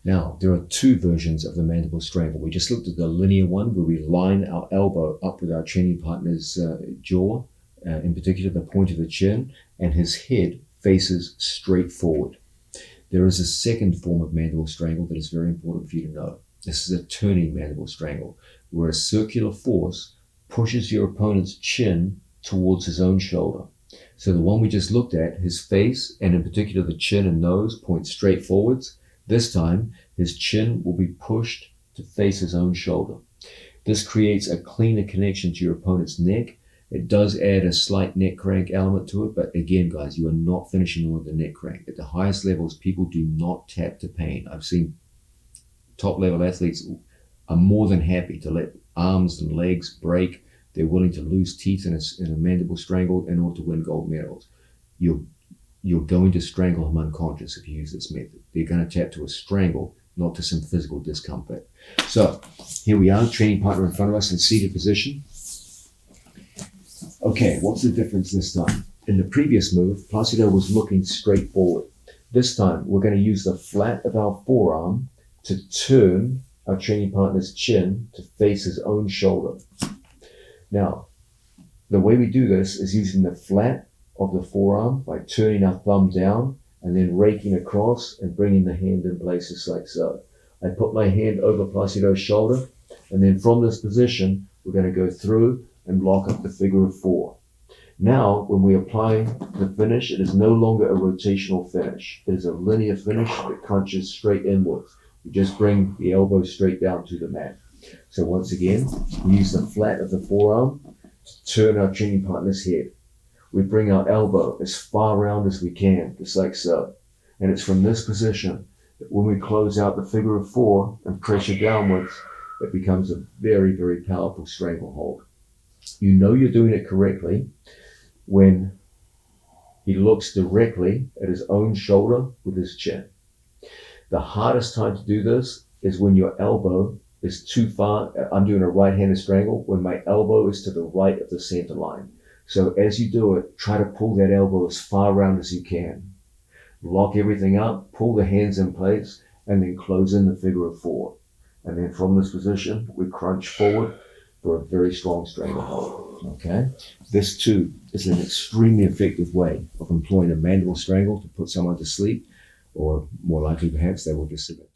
Now, there are two versions of the mandible strangle. We just looked at the linear one where we line our elbow up with our training partner's jaw, in particular the point of the chin, and his head faces straight forward. There is a second form of mandible strangle that is very important for you to know. This is a turning mandible strangle, where a circular force pushes your opponent's chin towards his own shoulder. So the one we just looked at, his face, and in particular the chin and nose, point straight forwards. This time, his chin will be pushed to face his own shoulder. This creates a cleaner connection to your opponent's neck. It does add a slight neck crank element to it, but again, guys, you are not finishing with the neck crank. At the highest levels, people do not tap to pain. I've seen top-level athletes are more than happy to let arms and legs break. They're willing to lose teeth in a mandible strangle in order to win gold medals. You're going to strangle him unconscious if you use this method. They're going to tap to a strangle, not to some physical discomfort. So here we are, training partner in front of us in seated position. Okay, what's the difference this time? In the previous move, Placido was looking straight forward. This time, we're going to use the flat of our forearm to turn our training partner's chin to face his own shoulder. Now, the way we do this is using the flat of the forearm by turning our thumb down and then raking across and bringing the hand in places like so. I put my hand over Placido's shoulder, and then from this position, we're going to go through and lock up the figure of four. Now, when we apply the finish, it is no longer a rotational finish. It is a linear finish that crunches straight inwards. We just bring the elbow straight down to the mat. So once again, we use the flat of the forearm to turn our training partner's head. We bring our elbow as far around as we can, just like so. And it's from this position that when we close out the figure of four and pressure downwards, it becomes a very, very powerful stranglehold. You know you're doing it correctly when he looks directly at his own shoulder with his chin. The hardest time to do this is when your elbow is too far. I'm doing a right-handed strangle when my elbow is to the right of the center line. So as you do it, try to pull that elbow as far around as you can. Lock everything up, pull the hands in place, and then close in the figure of four. And then from this position, we crunch forward for a very strong stranglehold. Okay? This too is an extremely effective way of employing a mandible strangle to put someone to sleep, or more likely perhaps they will just sit there.